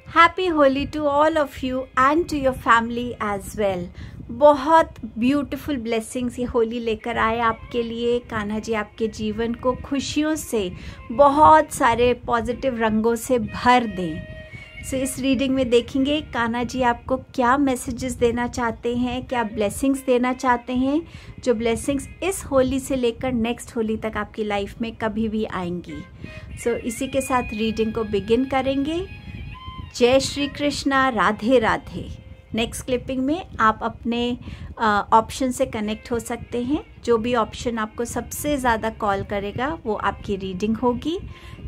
Happy Holi to all of you and to your family as well. बहुत beautiful blessings ये होली लेकर आए आपके लिए। कान्हा जी आपके जीवन को खुशियों से, बहुत सारे पॉजिटिव रंगों से भर दें। इस रीडिंग में देखेंगे कान्हा जी आपको क्या मैसेजेस देना चाहते हैं, क्या ब्लेसिंग्स देना चाहते हैं, जो ब्लेसिंग्स इस होली से लेकर नेक्स्ट होली तक आपकी लाइफ में कभी भी आएंगी। इसी के साथ रीडिंग को बिगिन करेंगे। जय श्री कृष्णा, राधे राधे। नेक्स्ट क्लिपिंग में आप अपने ऑप्शन से कनेक्ट हो सकते हैं। जो भी ऑप्शन आपको सबसे ज़्यादा कॉल करेगा वो आपकी रीडिंग होगी।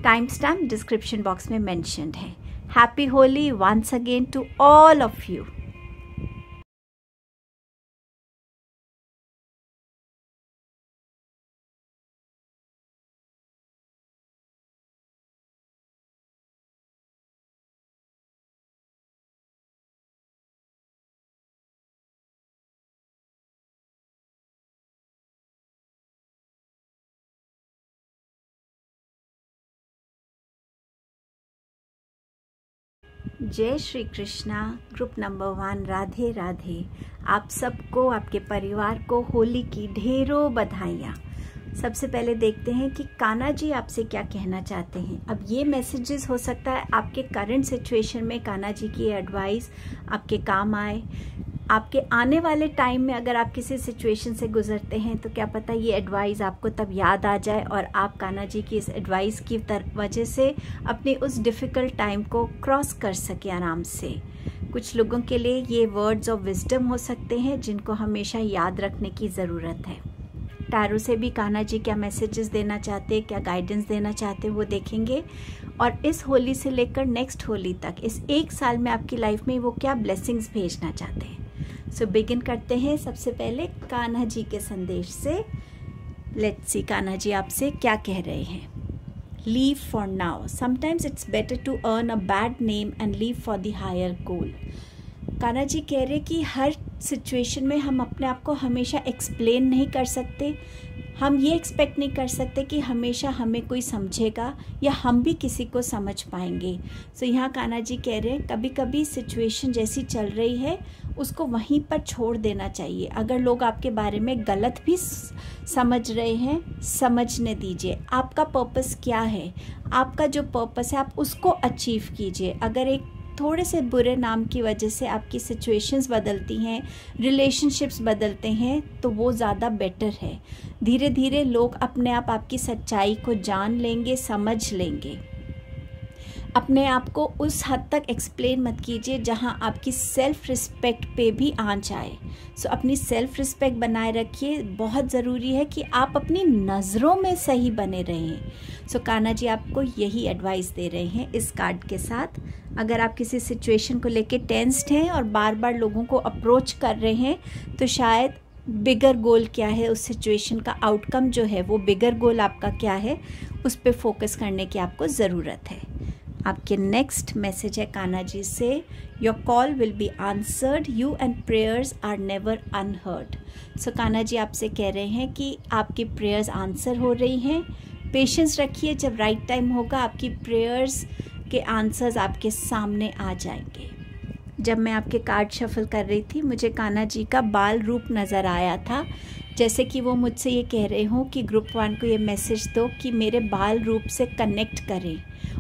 टाइम स्टैम्प डिस्क्रिप्शन बॉक्स में मेंशन्ड है। Happy Holi once again to all of you. जय श्री कृष्णा। Group number 1 Radhe Radhe. आप सबको, आपके परिवार को होली की ढेरों बधाइयाँ। सबसे पहले देखते हैं कि कान्हा जी आपसे क्या कहना चाहते हैं। अब ये मैसेजेस हो सकता है आपके करंट सिचुएशन में कान्हा जी की एडवाइस आपके काम आए। आपके आने वाले टाइम में अगर आप किसी सिचुएशन से गुजरते हैं तो क्या पता ये एडवाइस आपको तब याद आ जाए और आप कान्हा जी की इस एडवाइस की वजह से अपनी उस डिफ़िकल्ट टाइम को क्रॉस कर सके आराम से। कुछ लोगों के लिए ये वर्ड्स ऑफ विजडम हो सकते हैं जिनको हमेशा याद रखने की ज़रूरत है। टैरो से भी कान्हा जी क्या मैसेजेस देना चाहते हैं, क्या गाइडेंस देना चाहते हैं वो देखेंगे। और इस होली से लेकर नेक्स्ट होली तक, इस एक साल में आपकी लाइफ में वो क्या ब्लेसिंग्स भेजना चाहते हैं। बिगिन करते हैं सबसे पहले कान्हा जी के संदेश से। लेट्स सी कान्हा जी आपसे क्या कह रहे हैं। Leave for now, sometimes it's better to earn a bad name and leave for the higher goal. Kanha ji कह रहे कि हर सिचुएशन में हम अपने आप को हमेशा एक्सप्लेन नहीं कर सकते। हम ये एक्सपेक्ट नहीं कर सकते कि हमेशा हमें कोई समझेगा या हम भी किसी को समझ पाएंगे। यहाँ कान्हा जी कह रहे हैं कभी कभी सिचुएशन जैसी चल रही है उसको वहीं पर छोड़ देना चाहिए। अगर लोग आपके बारे में गलत भी समझ रहे हैं, समझने दीजिए। आपका पर्पस क्या है, आपका जो पर्पस है आप उसको अचीव कीजिए। अगर एक थोड़े से बुरे नाम की वजह से आपकी सिचुएशंस बदलती हैं, रिलेशनशिप्स बदलते हैं, तो वो ज़्यादा बेटर है। धीरे धीरे लोग अपने आप आपकी सच्चाई को जान लेंगे, समझ लेंगे। अपने आप को उस हद तक एक्सप्लेन मत कीजिए जहां आपकी सेल्फ रिस्पेक्ट पे भी आंच आए। अपनी सेल्फ रिस्पेक्ट बनाए रखिए। बहुत ज़रूरी है कि आप अपनी नज़रों में सही बने रहें। कान्हा जी आपको यही एडवाइस दे रहे हैं इस कार्ड के साथ। अगर आप किसी सिचुएशन को लेके टेंस्ड हैं और बार बार लोगों को अप्रोच कर रहे हैं तो शायद बिगर गोल क्या है, उस सिचुएशन का आउटकम जो है वो बिगर गोल आपका क्या है, उस पर फोकस करने की आपको ज़रूरत है। आपके नेक्स्ट मैसेज है कान्हा जी से। Your call will be answered, you and prayers are never unheard. Kanha ji आपसे कह रहे हैं कि आपकी प्रेयर्स आंसर हो रही हैं। पेशेंस रखिए, जब राइट टाइम होगा आपकी प्रेयर्स के आंसर्स आपके सामने आ जाएंगे। जब मैं आपके कार्ड शफल कर रही थी मुझे कान्हा जी का बाल रूप नज़र आया था, जैसे कि वो मुझसे ये कह रहे हों कि ग्रुप 1 को ये मैसेज दो कि मेरे बाल रूप से कनेक्ट करें।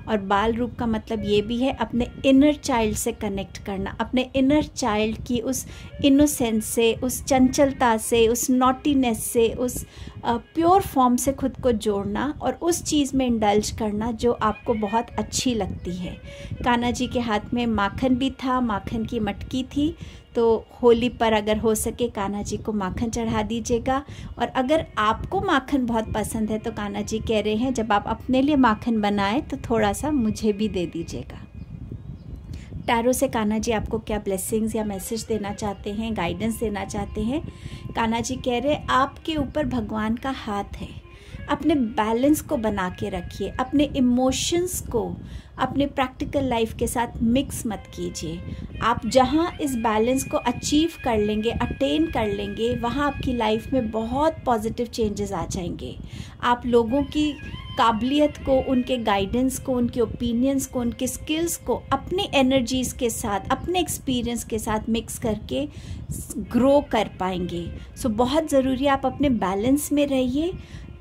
और बाल रूप का मतलब ये भी है अपने इनर चाइल्ड से कनेक्ट करना, अपने इनर चाइल्ड की उस इनोसेंस से, उस चंचलता से, उस नॉटीनेस से, उस प्योर फॉर्म से खुद को जोड़ना और उस चीज़ में इंडल्ज करना जो आपको बहुत अच्छी लगती है। कान्हा जी के हाथ में माखन भी था, माखन की मटकी थी। तो होली पर अगर हो सके कान्हा जी को माखन चढ़ा दीजिएगा। और अगर आपको माखन बहुत पसंद है तो कान्हा जी कह रहे हैं जब आप अपने लिए माखन बनाएं तो थोड़ा सा मुझे भी दे दीजिएगा। टैरो से कान्हा जी आपको क्या ब्लेसिंग्स या मैसेज देना चाहते हैं, गाइडेंस देना चाहते हैं। कान्हा जी कह रहे हैं आपके ऊपर भगवान का हाथ है। अपने बैलेंस को बना के रखिए। अपने इमोशंस को अपने प्रैक्टिकल लाइफ के साथ मिक्स मत कीजिए। आप जहाँ इस बैलेंस को अचीव कर लेंगे, अटेन कर लेंगे, वहाँ आपकी लाइफ में बहुत पॉजिटिव चेंजेस आ जाएंगे। आप लोगों की काबिलियत को, उनके गाइडेंस को, उनके ओपिनियंस को, उनके स्किल्स को अपनी एनर्जीज़ के साथ, अपने एक्सपीरियंस के साथ मिक्स करके ग्रो कर पाएंगे। सो बहुत ज़रूरी है आप अपने बैलेंस में रहिए।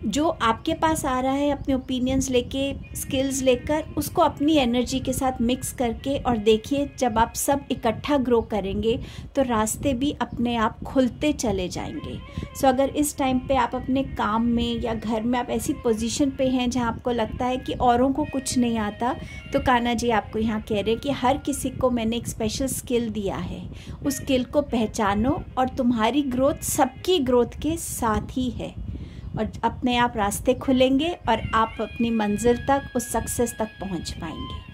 जो आपके पास आ रहा है अपने ओपिनियंस लेके, स्किल्स लेकर, उसको अपनी एनर्जी के साथ मिक्स करके, और देखिए जब आप सब इकट्ठा ग्रो करेंगे तो रास्ते भी अपने आप खुलते चले जाएंगे। सो अगर इस टाइम पे आप अपने काम में या घर में आप ऐसी पोजीशन पे हैं जहां आपको लगता है कि औरों को कुछ नहीं आता, तो कान्हा जी आपको यहाँ कह रहे हैं कि हर किसी को मैंने एक स्पेशल स्किल दिया है, उस स्किल को पहचानो और तुम्हारी ग्रोथ सबकी ग्रोथ के साथ ही है, और अपने आप रास्ते खुलेंगे और आप अपनी मंजिल तक, उस सक्सेस तक पहुंच पाएंगे।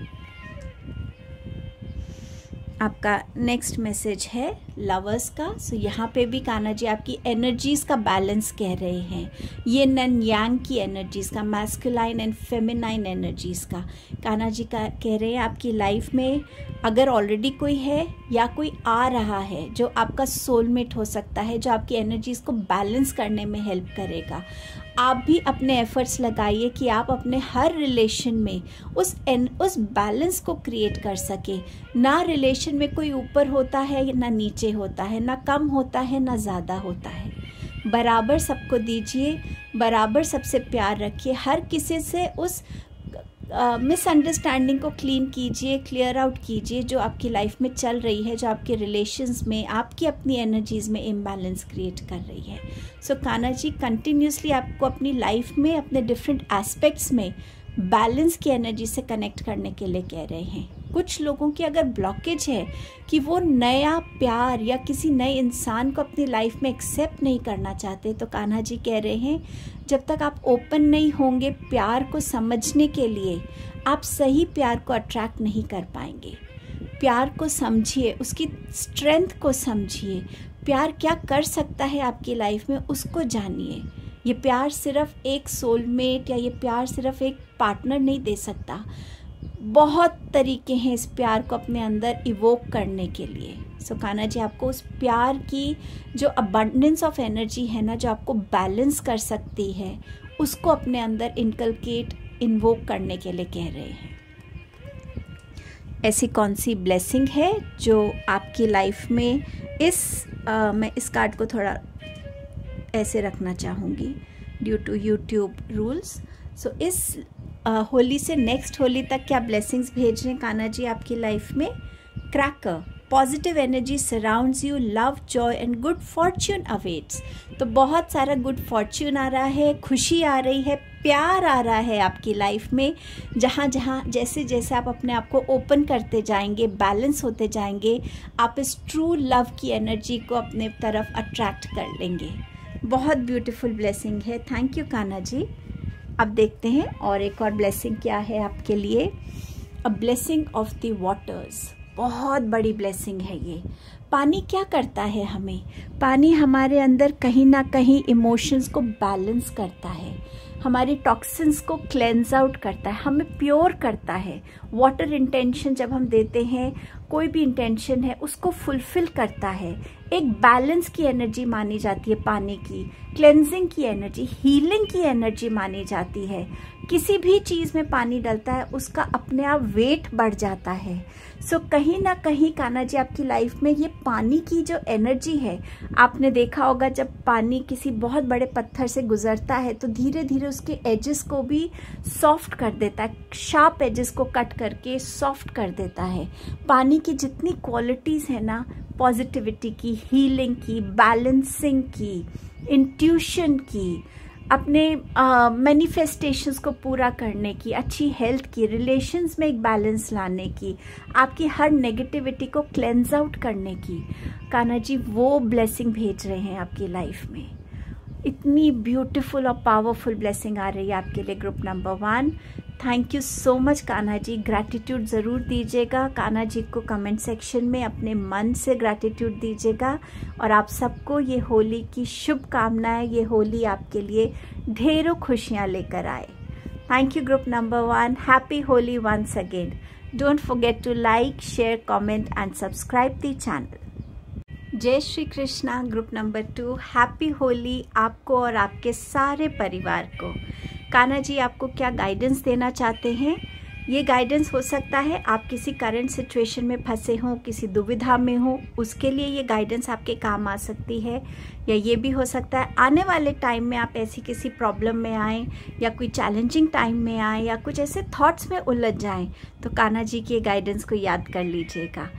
आपका नेक्स्ट मैसेज है लवर्स का। सो यहाँ पे भी कान्हा जी आपकी एनर्जीज़ का बैलेंस कह रहे हैं, ये नन यांग की एनर्जीज़ का, मैस्कुलाइन एंड फेमिनाइन एनर्जीज़ का। कान्हा जी का कह रहे हैं आपकी लाइफ में अगर ऑलरेडी कोई है या कोई आ रहा है जो आपका सोलमेट हो सकता है, जो आपकी एनर्जीज़ को बैलेंस करने में हेल्प करेगा, आप भी अपने एफर्ट्स लगाइए कि आप अपने हर रिलेशन में उस बैलेंस को क्रिएट कर सके। ना रिलेशन में कोई ऊपर होता है ना नीचे होता है, ना कम होता है ना ज़्यादा होता है। बराबर सबको दीजिए, बराबर सबसे प्यार रखिए, हर किसी से उस मिसअंडरस्टैंडिंग को क्लीन कीजिए, क्लियर आउट कीजिए जो आपकी लाइफ में चल रही है, जो आपके रिलेशंस में, आपकी अपनी एनर्जीज़ में इम्बैलेंस क्रिएट कर रही है। सो कान्हा जी कंटिन्यूसली आपको अपनी लाइफ में, अपने डिफरेंट एस्पेक्ट्स में बैलेंस की एनर्जी से कनेक्ट करने के लिए कह रहे हैं। कुछ लोगों की अगर ब्लॉकेज है कि वो नया प्यार या किसी नए इंसान को अपनी लाइफ में एक्सेप्ट नहीं करना चाहते, तो कान्हा जी कह रहे हैं जब तक आप ओपन नहीं होंगे प्यार को समझने के लिए, आप सही प्यार को अट्रैक्ट नहीं कर पाएंगे। प्यार को समझिए, उसकी स्ट्रेंथ को समझिए, प्यार क्या कर सकता है आपकी लाइफ में, उसको जानिए। ये प्यार सिर्फ एक सोलमेट या ये प्यार सिर्फ एक पार्टनर नहीं दे सकता, बहुत तरीके हैं इस प्यार को अपने अंदर इवोक करने के लिए। सो कान्हा जी आपको उस प्यार की जो अबंडेंस ऑफ एनर्जी है ना, जो आपको बैलेंस कर सकती है, उसको अपने अंदर इनकलकेट, इन्वोक करने के लिए कह रहे हैं। ऐसी कौन सी ब्लेसिंग है जो आपकी लाइफ में मैं इस कार्ड को थोड़ा ऐसे रखना चाहूँगी ड्यू टू यूट्यूब रूल्स। सो इस होली से नेक्स्ट होली तक क्या ब्लेसिंग्स भेज रहे हैं कान्हा जी आपकी लाइफ में? Cracker, positive energy surrounds you, love, Joy and good Fortune awaits. तो बहुत सारा गुड फॉर्च्यून आ रहा है, खुशी आ रही है, प्यार आ रहा है आपकी लाइफ में। जहाँ जहाँ जैसे जैसे आप अपने आप को ओपन करते जाएंगे, बैलेंस होते जाएंगे, आप इस ट्रू लव की एनर्जी को अपने तरफ अट्रैक्ट कर लेंगे। बहुत ब्यूटीफुल ब्लेसिंग है। Thank you Kanha ji. अब देखते हैं और एक और ब्लेसिंग क्या है आपके लिए। A blessing of the waters, बहुत बड़ी ब्लेसिंग है ये। पानी क्या करता है हमें? पानी हमारे अंदर कहीं ना कहीं इमोशंस को बैलेंस करता है, हमारी टॉक्सिन्स को क्लेंज आउट करता है, हमें प्योर करता है। वाटर इंटेंशन जब हम देते हैं, कोई भी इंटेंशन है उसको फुलफिल करता है। एक बैलेंस की एनर्जी मानी जाती है पानी की, क्लेंजिंग की एनर्जी, हीलिंग की एनर्जी मानी जाती है। किसी भी चीज़ में पानी डलता है उसका अपने आप वेट बढ़ जाता है। सो कहीं ना कहीं कान्हा जी आपकी लाइफ में ये पानी की जो एनर्जी है, आपने देखा होगा जब पानी किसी बहुत बड़े पत्थर से गुजरता है तो धीरे धीरे उसके एजेस को भी सॉफ्ट कर देता है, शार्प एजेस को कट करके सॉफ्ट कर देता है। पानी की जितनी क्वालिटीज़ है ना, पॉजिटिविटी की, हीलिंग की, बैलेंसिंग की, इंट्यूशन की, अपने मैनिफेस्टेशंस को पूरा करने की, अच्छी हेल्थ की, रिलेशंस में एक बैलेंस लाने की, आपकी हर नेगेटिविटी को क्लेंज आउट करने की, कान्हा जी वो ब्लेसिंग भेज रहे हैं आपकी लाइफ में। इतनी ब्यूटीफुल और पावरफुल ब्लेसिंग आ रही है आपके लिए group number 1। Thank you so much Kanha ji. Gratitude ज़रूर दीजिएगा कान्हा जी को, कमेंट सेक्शन में अपने मन से ग्रैटिट्यूड दीजिएगा। और आप सबको ये होली की शुभकामनाएं, ये होली आपके लिए ढेरों खुशियाँ लेकर आए। Thank you group number 1। Happy Holi once again. Don't forget to like, share, comment and subscribe the channel. जय Shri Krishna group number 2। Happy Holi आपको और आपके सारे परिवार को। कान्हा जी आपको क्या गाइडेंस देना चाहते हैं। ये गाइडेंस हो सकता है आप किसी करंट सिचुएशन में फंसे हों, किसी दुविधा में हो, उसके लिए ये गाइडेंस आपके काम आ सकती है। या ये भी हो सकता है आने वाले टाइम में आप ऐसी किसी प्रॉब्लम में आएँ या कोई चैलेंजिंग टाइम में आएँ या कुछ ऐसे थॉट्स में उलझ जाएं, तो कान्हा जी की गाइडेंस को याद कर लीजिएगा।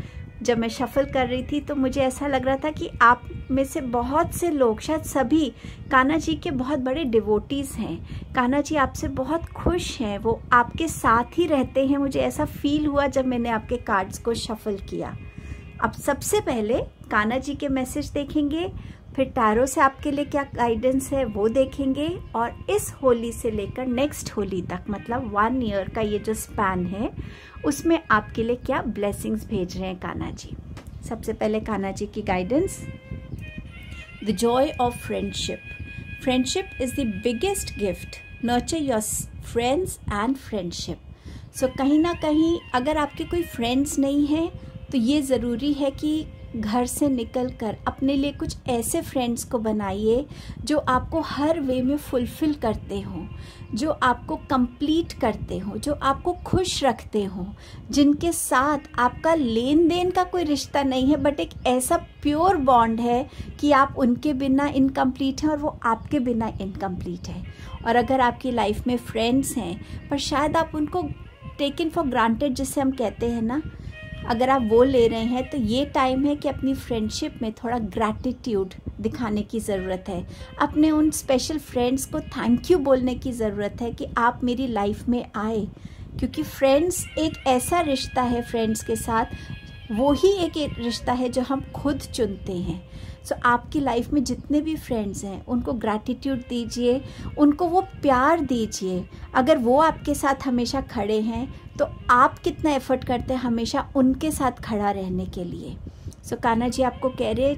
जब मैं शफल कर रही थी तो मुझे ऐसा लग रहा था कि आप में से बहुत से लोग, शायद सभी, कान्हा जी के बहुत बड़े डिवोटीज़ हैं। कान्हा जी आपसे बहुत खुश हैं, वो आपके साथ ही रहते हैं। मुझे ऐसा फील हुआ जब मैंने आपके कार्ड्स को शफल किया। अब सबसे पहले कान्हा जी के मैसेज देखेंगे, फिर टैरो से आपके लिए क्या गाइडेंस है वो देखेंगे, और इस होली से लेकर नेक्स्ट होली तक, मतलब 1 ईयर का ये जो स्पैन है, उसमें आपके लिए क्या ब्लेसिंग्स भेज रहे हैं कान्हा जी। सबसे पहले कान्हा जी की guidance, the joy of friendship. Friendship is the biggest gift, nurture your friends and friendship. So कहीं ना कहीं अगर आपके कोई फ्रेंड्स नहीं हैं तो ये ज़रूरी है कि घर से निकलकर अपने लिए कुछ ऐसे फ्रेंड्स को बनाइए जो आपको हर वे में फुलफिल करते हों, जो आपको कंप्लीट करते हों, जो आपको खुश रखते हों, जिनके साथ आपका लेन देन का कोई रिश्ता नहीं है, बट एक ऐसा प्योर बॉन्ड है कि आप उनके बिना इनकम्प्लीट हैं और वो आपके बिना इनकम्प्लीट है। और अगर आपकी लाइफ में फ्रेंड्स हैं पर शायद आप उनको टेकन फॉर ग्रांटेड, जिसे हम कहते हैं ना, अगर आप वो ले रहे हैं, तो ये टाइम है कि अपनी फ्रेंडशिप में थोड़ा ग्रैटिट्यूड दिखाने की ज़रूरत है। अपने उन स्पेशल फ्रेंड्स को थैंक यू बोलने की ज़रूरत है कि आप मेरी लाइफ में आए, क्योंकि फ्रेंड्स एक ऐसा रिश्ता है, फ्रेंड्स के साथ वो ही एक रिश्ता है जो हम खुद चुनते हैं। सो आपकी लाइफ में जितने भी फ्रेंड्स हैं उनको ग्रैटिट्यूड दीजिए, उनको वो प्यार दीजिए। अगर वो आपके साथ हमेशा खड़े हैं तो आप कितना एफर्ट करते हैं हमेशा उनके साथ खड़ा रहने के लिए। सो कान्हा जी आपको कह रहे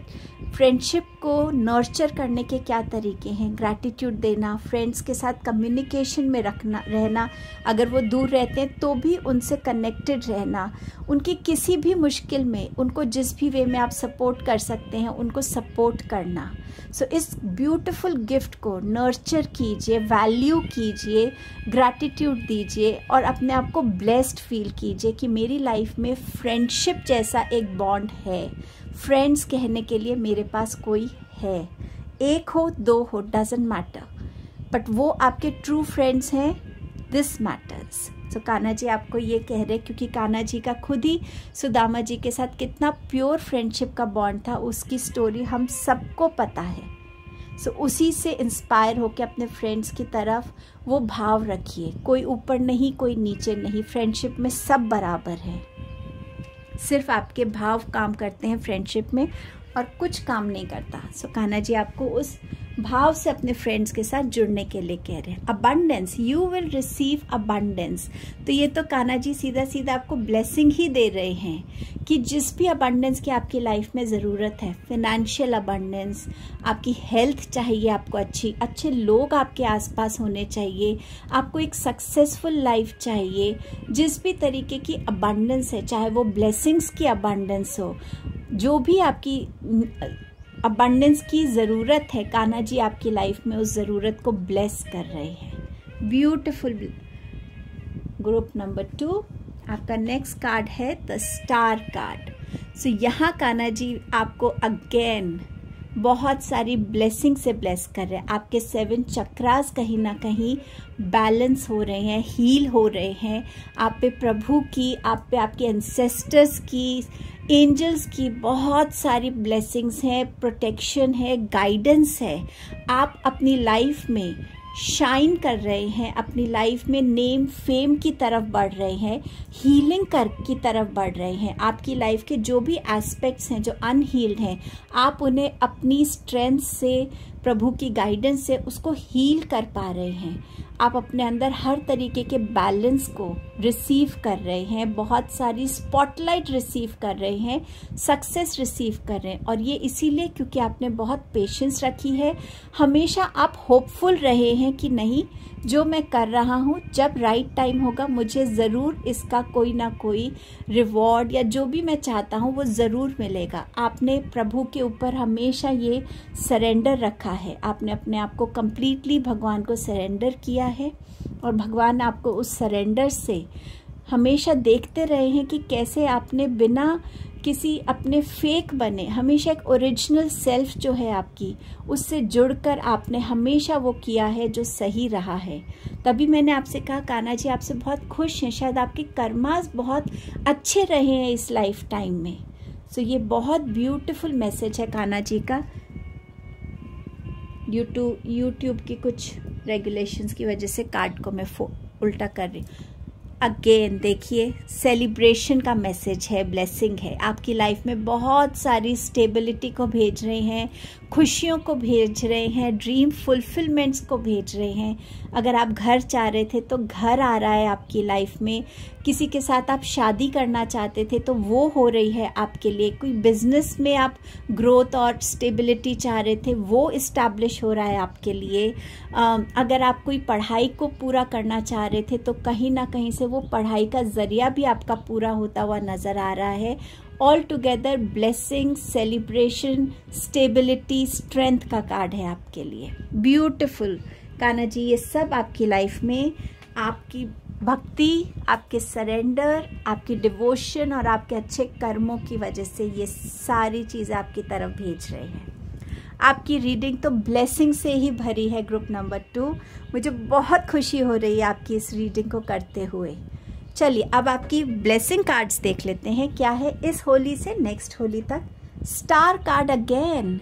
फ्रेंडशिप को नर्चर करने के क्या तरीके हैं, ग्रैटिट्यूड देना, फ्रेंड्स के साथ कम्युनिकेशन में रहना, अगर वो दूर रहते हैं तो भी उनसे कनेक्टेड रहना, उनकी किसी भी मुश्किल में उनको जिस भी वे में आप सपोर्ट कर सकते हैं उनको सपोर्ट करना। सो इस ब्यूटीफुल गिफ्ट को नर्चर कीजिए, वैल्यू कीजिए, ग्रैटिट्यूड दीजिए और अपने आप को ब्लेस्ड फील कीजिए कि मेरी लाइफ में फ्रेंडशिप जैसा एक बॉन्ड है। फ्रेंड्स कहने के लिए मेरे पास कोई है, एक हो दो हो डजंट मैटर, बट वो आपके ट्रू फ्रेंड्स हैं, दिस मैटर्स। सो कान्हा जी आपको ये कह रहे क्योंकि कान्हा जी का खुद ही सुदामा जी के साथ कितना प्योर फ्रेंडशिप का बॉन्ड था, उसकी स्टोरी हम सबको पता है। सो उसी से इंस्पायर होकर अपने फ्रेंड्स की तरफ वो भाव रखिए, कोई ऊपर नहीं कोई नीचे नहीं, फ्रेंडशिप में सब बराबर है, सिर्फ आपके भाव काम करते हैं फ्रेंडशिप में और कुछ काम नहीं करता। सो कान्हा जी आपको उस भाव से अपने फ्रेंड्स के साथ जुड़ने के लिए कह रहे हैं। Abundance, you will receive abundance. तो ये तो कान्हा जी सीधा सीधा आपको ब्लेसिंग ही दे रहे हैं कि जिस भी अबंडेंस की आपकी लाइफ में ज़रूरत है, फिनेंशियल अबंडेंस, आपकी हेल्थ चाहिए, आपको अच्छे लोग आपके आसपास होने चाहिए, आपको एक सक्सेसफुल लाइफ चाहिए, जिस भी तरीके की अबंडेंस है, चाहे वो ब्लेसिंग्स की अबंडेंस हो, जो भी आपकी अबंडेंस की ज़रूरत है, कान्हा जी आपकी लाइफ में उस ज़रूरत को ब्लेस कर रहे हैं। ब्यूटीफुल। ग्रुप नंबर 2, आपका नेक्स्ट कार्ड है द स्टार कार्ड। सो यहाँ कान्हा जी आपको अगेन बहुत सारी ब्लेसिंग से ब्लेस कर रहे हैं। आपके 7 चक्रास कहीं ना कहीं बैलेंस हो रहे हैं, हील हो रहे हैं। आप पे प्रभु की, आप पे आपके एंसेस्टर्स की, एंजल्स की बहुत सारी ब्लेसिंग्स हैं, प्रोटेक्शन है, गाइडेंस है। आप अपनी लाइफ में शाइन कर रहे हैं, अपनी लाइफ में नेम फेम की तरफ बढ़ रहे हैं, हीलिंग की तरफ बढ़ रहे हैं। आपकी लाइफ के जो भी एस्पेक्ट्स हैं जो अनहील्ड हैं, आप उन्हें अपनी स्ट्रेंथ से, प्रभु की गाइडेंस से उसको हील कर पा रहे हैं। आप अपने अंदर हर तरीके के बैलेंस को रिसीव कर रहे हैं, बहुत सारी स्पॉटलाइट रिसीव कर रहे हैं, सक्सेस रिसीव कर रहे हैं। और ये इसीलिए क्योंकि आपने बहुत पेशेंस रखी है, हमेशा आप होपफुल रहे हैं कि नहीं, जो मैं कर रहा हूँ, जब राइट टाइम होगा मुझे ज़रूर इसका कोई ना कोई रिवॉर्ड या जो भी मैं चाहता हूँ वो ज़रूर मिलेगा। आपने प्रभु के ऊपर हमेशा ये सरेंडर रखा रखा है, आपने अपने आप को कम्प्लीटली भगवान को सरेंडर किया है और भगवान आपको उस सरेंडर से हमेशा देखते रहे हैं कि कैसे आपने बिना किसी अपने फेक बने हमेशा एक ओरिजिनल सेल्फ जो है आपकी, उससे जुड़कर आपने हमेशा वो किया है जो सही रहा है। तभी मैंने आपसे कहा कान्हा जी आपसे बहुत खुश हैं, शायद आपके कर्मास बहुत अच्छे रहे हैं इस लाइफ टाइम में। सो ये बहुत ब्यूटीफुल मैसेज है कान्हा जी का। यूट्यूब की कुछ रेगुलेशंस की वजह से कार्ड को मैं उल्टा कर रही हूँ। अगेन देखिए, सेलिब्रेशन का मैसेज है, ब्लेसिंग है, आपकी लाइफ में बहुत सारी स्टेबिलिटी को भेज रहे हैं, खुशियों को भेज रहे हैं, ड्रीम फुलफिलमेंट्स को भेज रहे हैं। अगर आप घर चाह रहे थे तो घर आ रहा है आपकी लाइफ में, किसी के साथ आप शादी करना चाहते थे तो वो हो रही है आपके लिए, कोई बिजनेस में आप ग्रोथ और स्टेबिलिटी चाह रहे थे वो इस्टेब्लिश हो रहा है आपके लिए। अगर आप कोई पढ़ाई को पूरा करना चाह रहे थे तो कहीं ना कहीं से वो पढ़ाई का जरिया भी आपका पूरा होता हुआ नज़र आ रहा है। All together blessing, celebration, stability, strength का कार्ड है आपके लिए। ब्यूटिफुल कान्हा जी, ये सब आपकी लाइफ में आपकी भक्ति, आपके सरेंडर, आपकी डिवोशन और आपके अच्छे कर्मों की वजह से ये सारी चीज़ें आपकी तरफ भेज रहे हैं। आपकी रीडिंग तो ब्लेसिंग से ही भरी है ग्रुप नंबर 2। मुझे बहुत खुशी हो रही है आपकी इस रीडिंग को करते हुए। चलिए अब आपकी ब्लेसिंग कार्ड्स देख लेते हैं क्या है इस होली से नेक्स्ट होली तक। Star card again,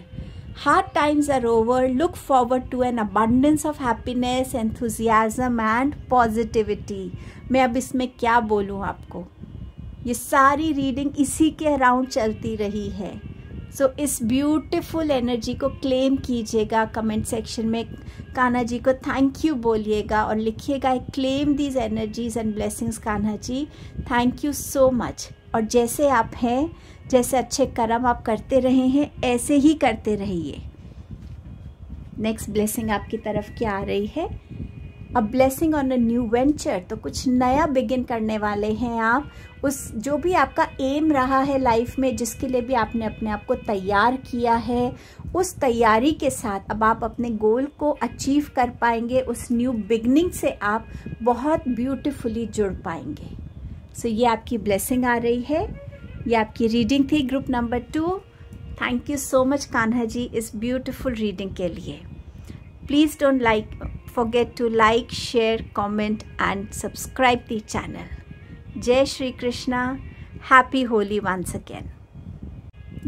hard times are over, look forward to an abundance of happiness, enthusiasm and positivity. मैं अब इसमें क्या बोलूँ आपको, ये सारी रीडिंग इसी के अराउंड चलती रही है। सो इस ब्यूटीफुल एनर्जी को क्लेम कीजिएगा, कमेंट सेक्शन में कान्हा जी को थैंक यू बोलिएगा और लिखिएगा I claim these energies and blessings Kanha ji, thank you so much. और जैसे आप हैं, जैसे अच्छे कर्म आप करते रहे हैं, ऐसे ही करते रहिए। नेक्स्ट ब्लेसिंग आपकी तरफ क्या आ रही है? A blessing on a new venture, तो कुछ नया बिगिन करने वाले हैं आप। उस जो भी आपका एम रहा है लाइफ में, जिसके लिए भी आपने अपने आप को तैयार किया है, उस तैयारी के साथ अब आप अपने गोल को अचीव कर पाएंगे। उस न्यू बिगनिंग से आप बहुत ब्यूटीफुली जुड़ पाएंगे। सो ये आपकी ब्लेसिंग आ रही है। ये आपकी रीडिंग थी group number 2। Thank you so much Kanha ji इस ब्यूटीफुल रीडिंग के लिए। Please don't forget to like, share, comment and subscribe the channel. Jai Shri Krishna, happy Holi once again.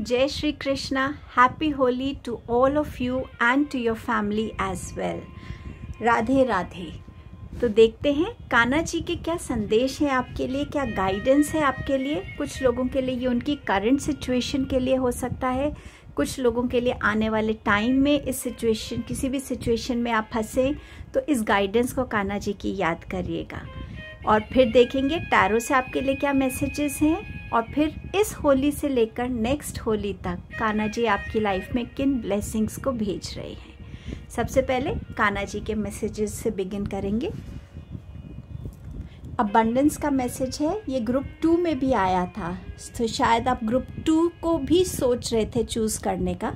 Jai Shri Krishna, happy Holi to all of you and to your family as well. Radhe Radhe. तो देखते हैं कान्हा जी के क्या संदेश है आपके लिए, क्या गाइडेंस है आपके लिए। कुछ लोगों के लिए ये उनकी करंट सिचुएशन के लिए हो सकता है, कुछ लोगों के लिए आने वाले टाइम में इस सिचुएशन, किसी भी सिचुएशन में आप फंसे तो इस गाइडेंस को कान्हा जी की याद करिएगा। और फिर देखेंगे टैरो से आपके लिए क्या मैसेजेस हैं, और फिर इस होली से लेकर नेक्स्ट होली तक कान्हा जी आपकी लाइफ में किन ब्लेसिंग्स को भेज रहे हैं। सबसे पहले कान्हा जी के मैसेजेस से बिगिन करेंगे। अबंडेंस का मैसेज है, ये ग्रुप 2 में भी आया था, तो शायद आप ग्रुप 2 को भी सोच रहे थे चूज करने का।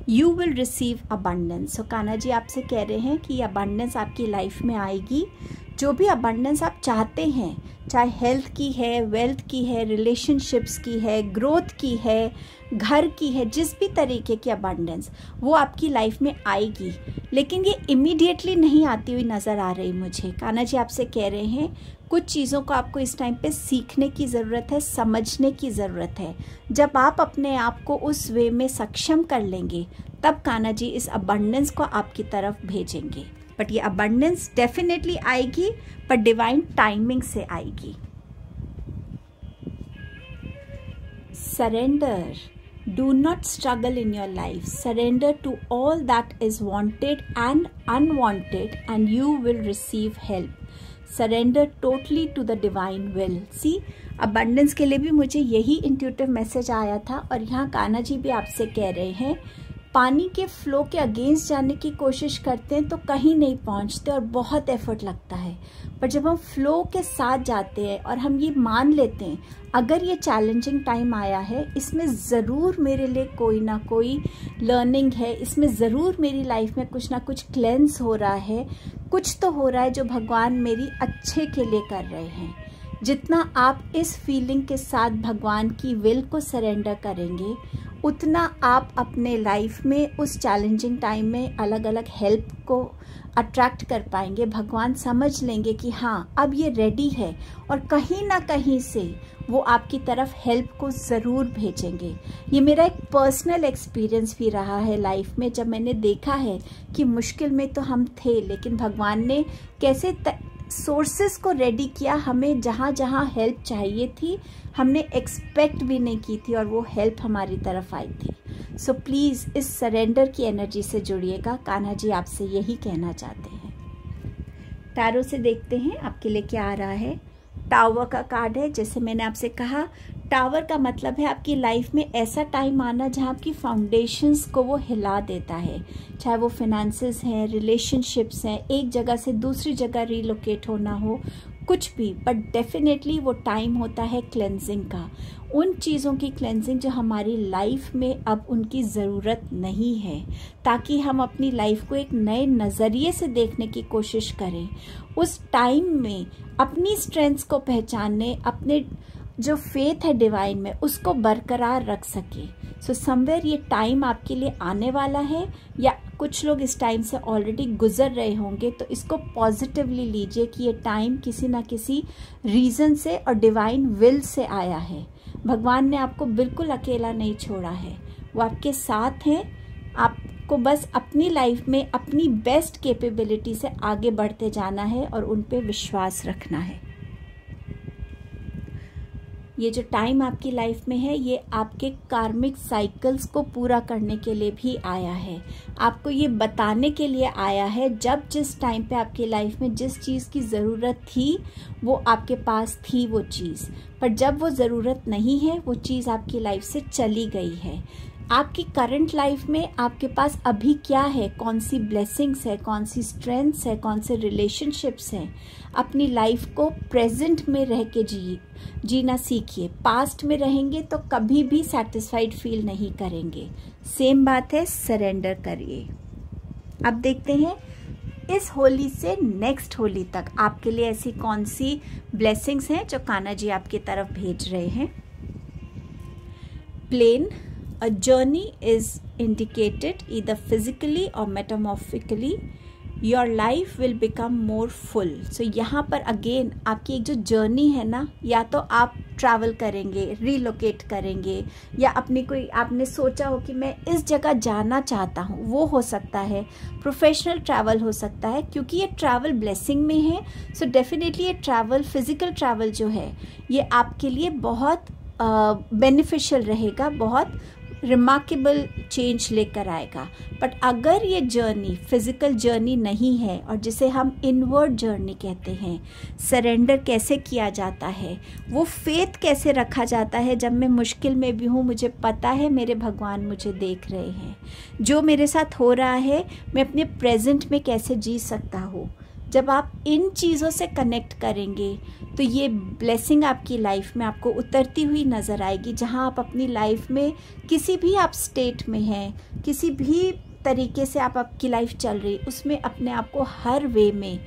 You will receive abundance. So Kanha ji आपसे कह रहे हैं कि अबंडेंस आपकी लाइफ में आएगी। जो भी अबंडेंस आप चाहते हैं, चाहे हेल्थ की है, वेल्थ की है, रिलेशनशिप्स की है, ग्रोथ की है, घर की है, जिस भी तरीके की अबंडेंस वो आपकी लाइफ में आएगी। लेकिन ये इमीडिएटली नहीं आती हुई नज़र आ रही मुझे। कान्हा जी आपसे कह रहे हैं कुछ चीज़ों को आपको इस टाइम पे सीखने की ज़रूरत है, समझने की ज़रूरत है। जब आप अपने आप को उस वे में सक्षम कर लेंगे तब कान्हा जी इस अबंडेंस को आपकी तरफ भेजेंगे। बट ये अबंडेंस डेफिनेटली आएगी, पर डिवाइन टाइमिंग से आएगी। Surrender, do not struggle in your life, surrender to all that is wanted and unwanted and you will receive help. Surrender totally to the divine will. See, abundance के लिए भी मुझे यही intuitive message आया था, और यहाँ कान्हा जी भी आपसे कह रहे हैं पानी के फ्लो के अगेंस्ट जाने की कोशिश करते हैं तो कहीं नहीं पहुंचते और बहुत एफर्ट लगता है। पर जब हम फ्लो के साथ जाते हैं और हम ये मान लेते हैं अगर ये चैलेंजिंग टाइम आया है, इसमें ज़रूर मेरे लिए कोई ना कोई लर्निंग है, इसमें ज़रूर मेरी लाइफ में कुछ ना कुछ क्लेंस हो रहा है, कुछ तो हो रहा है जो भगवान मेरी अच्छे के लिए कर रहे हैं। जितना आप इस फीलिंग के साथ भगवान की विल को सरेंडर करेंगे, उतना आप अपने लाइफ में उस चैलेंजिंग टाइम में अलग अलग हेल्प को अट्रैक्ट कर पाएंगे। भगवान समझ लेंगे कि हाँ अब ये रेडी है और कहीं ना कहीं से वो आपकी तरफ हेल्प को ज़रूर भेजेंगे। ये मेरा एक पर्सनल एक्सपीरियंस भी रहा है लाइफ में, जब मैंने देखा है कि मुश्किल में तो हम थे लेकिन भगवान ने कैसे सोर्सेस को रेडी किया, हमें जहाँ जहाँ हेल्प चाहिए थी हमने एक्सपेक्ट भी नहीं की थी और वो हेल्प हमारी तरफ आई थी। सो प्लीज़ इस सरेंडर की एनर्जी से जुड़िएगा। कान्हा जी आपसे यही कहना चाहते हैं। टैरो से देखते हैं आपके लिए क्या आ रहा है। टावर का कार्ड है। जैसे मैंने आपसे कहा, टावर का मतलब है आपकी लाइफ में ऐसा टाइम आना जहाँ आपकी फाउंडेशंस को वो हिला देता है, चाहे वो फिनेंसेस हैं, रिलेशनशिप्स हैं, एक जगह से दूसरी जगह रिलोकेट होना हो, कुछ भी, बट डेफिनेटली वो टाइम होता है क्लेंजिंग का, उन चीज़ों की क्लेंजिंग जो हमारी लाइफ में अब उनकी ज़रूरत नहीं है, ताकि हम अपनी लाइफ को एक नए नज़रिए से देखने की कोशिश करें। उस टाइम में अपनी स्ट्रेंथ्स को पहचानने, अपने जो फेथ है डिवाइन में उसको बरकरार रख सके। सो समवेयर ये टाइम आपके लिए आने वाला है, या कुछ लोग इस टाइम से ऑलरेडी गुजर रहे होंगे, तो इसको पॉजिटिवली लीजिए कि ये टाइम किसी ना किसी रीज़न से और डिवाइन विल से आया है। भगवान ने आपको बिल्कुल अकेला नहीं छोड़ा है, वो आपके साथ हैं। आपको बस अपनी लाइफ में अपनी बेस्ट कैपेबिलिटी से आगे बढ़ते जाना है और उन पे विश्वास रखना है। ये जो टाइम आपकी लाइफ में है ये आपके कार्मिक साइकिल्स को पूरा करने के लिए भी आया है। आपको ये बताने के लिए आया है जब जिस टाइम पे आपकी लाइफ में जिस चीज़ की ज़रूरत थी वो आपके पास थी वो चीज़, पर जब वो ज़रूरत नहीं है वो चीज़ आपकी लाइफ से चली गई है। आपकी करंट लाइफ में आपके पास अभी क्या है, कौन सी ब्लेसिंग्स है, कौन सी स्ट्रेंथ्स है, कौन से रिलेशनशिप्स हैं। अपनी लाइफ को प्रेजेंट में रह के जीना सीखिए। पास्ट में रहेंगे तो कभी भी सेटिस्फाइड फील नहीं करेंगे। सेम बात है, सरेंडर करिए। अब देखते हैं इस होली से नेक्स्ट होली तक आपके लिए ऐसी कौन सी ब्लेसिंग्स हैं जो कान्हा जी आपकी तरफ भेज रहे हैं। Plane, a journey is indicated either physically or metamorphically. Your life will become more full. So यहाँ पर अगेन आपकी एक जो जर्नी है ना, या तो आप ट्रैवल करेंगे, रिलोकेट करेंगे, या अपनी कोई आपने सोचा हो कि मैं इस जगह जाना चाहता हूँ, वो हो सकता है। प्रोफेशनल ट्रैवल हो सकता है, क्योंकि ये ट्रैवल ब्लेसिंग में है। सो डेफिनेटली ये ट्रैवल, फिजिकल ट्रैवल जो है ये आपके लिए बहुत बेनिफिशियल रहेगा, बहुत रिमार्केबल चेंज लेकर आएगा। बट अगर ये जर्नी फिजिकल जर्नी नहीं है, और जिसे हम इनवर्ड जर्नी कहते हैं, सरेंडर कैसे किया जाता है, वो फेथ कैसे रखा जाता है, जब मैं मुश्किल में भी हूँ मुझे पता है मेरे भगवान मुझे देख रहे हैं, जो मेरे साथ हो रहा है मैं अपने प्रेजेंट में कैसे जी सकता हूँ। जब आप इन चीज़ों से कनेक्ट करेंगे तो ये ब्लेसिंग आपकी लाइफ में आपको उतरती हुई नज़र आएगी। जहाँ आप अपनी लाइफ में किसी भी आप स्टेट में हैं, किसी भी तरीके से आपकी लाइफ चल रही, उसमें अपने आप को हर वे में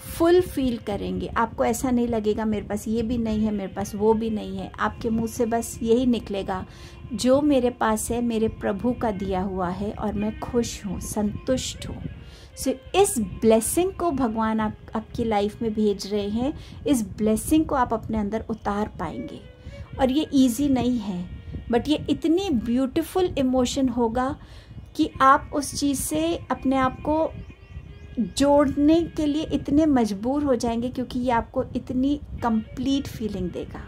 फुल फील करेंगे। आपको ऐसा नहीं लगेगा मेरे पास ये भी नहीं है, मेरे पास वो भी नहीं है। आपके मुंह से बस यही निकलेगा, जो मेरे पास है मेरे प्रभु का दिया हुआ है और मैं खुश हूँ, संतुष्ट हूँ। सो इस ब्लेसिंग को भगवान आपकी लाइफ में भेज रहे हैं। इस ब्लेसिंग को आप अपने अंदर उतार पाएंगे, और ये इजी नहीं है, बट ये इतनी ब्यूटीफुल इमोशन होगा कि आप उस चीज़ से अपने आप को जोड़ने के लिए इतने मजबूर हो जाएंगे, क्योंकि ये आपको इतनी कंप्लीट फीलिंग देगा।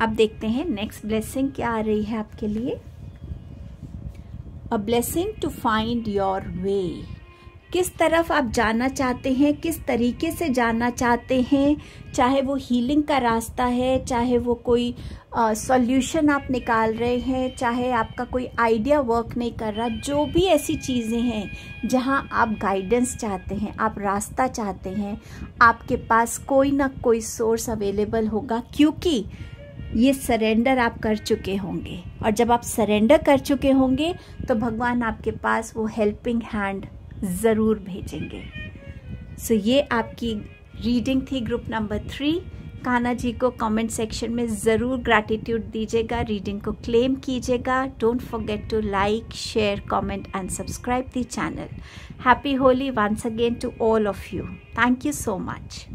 अब देखते हैं नेक्स्ट ब्लेसिंग क्या आ रही है आपके लिए। A blessing to find your way. किस तरफ आप जाना चाहते हैं, किस तरीके से जाना चाहते हैं, चाहे वो हीलिंग का रास्ता है, चाहे वो कोई सॉल्यूशन आप निकाल रहे हैं, चाहे आपका कोई आइडिया वर्क नहीं कर रहा, जो भी ऐसी चीज़ें हैं जहां आप गाइडेंस चाहते हैं, आप रास्ता चाहते हैं, आपके पास कोई ना कोई सोर्स अवेलेबल होगा, क्योंकि ये सरेंडर आप कर चुके होंगे। और जब आप सरेंडर कर चुके होंगे तो भगवान आपके पास वो हेल्पिंग हैंड ज़रूर भेजेंगे। सो ये आपकी रीडिंग थी ग्रुप नंबर 3। कान्हा जी को कमेंट सेक्शन में ज़रूर ग्रैटिट्यूड दीजिएगा, रीडिंग को क्लेम कीजिएगा। Don't forget to like, share, comment and subscribe the channel. Happy Holi once again to all of you. Thank you so much.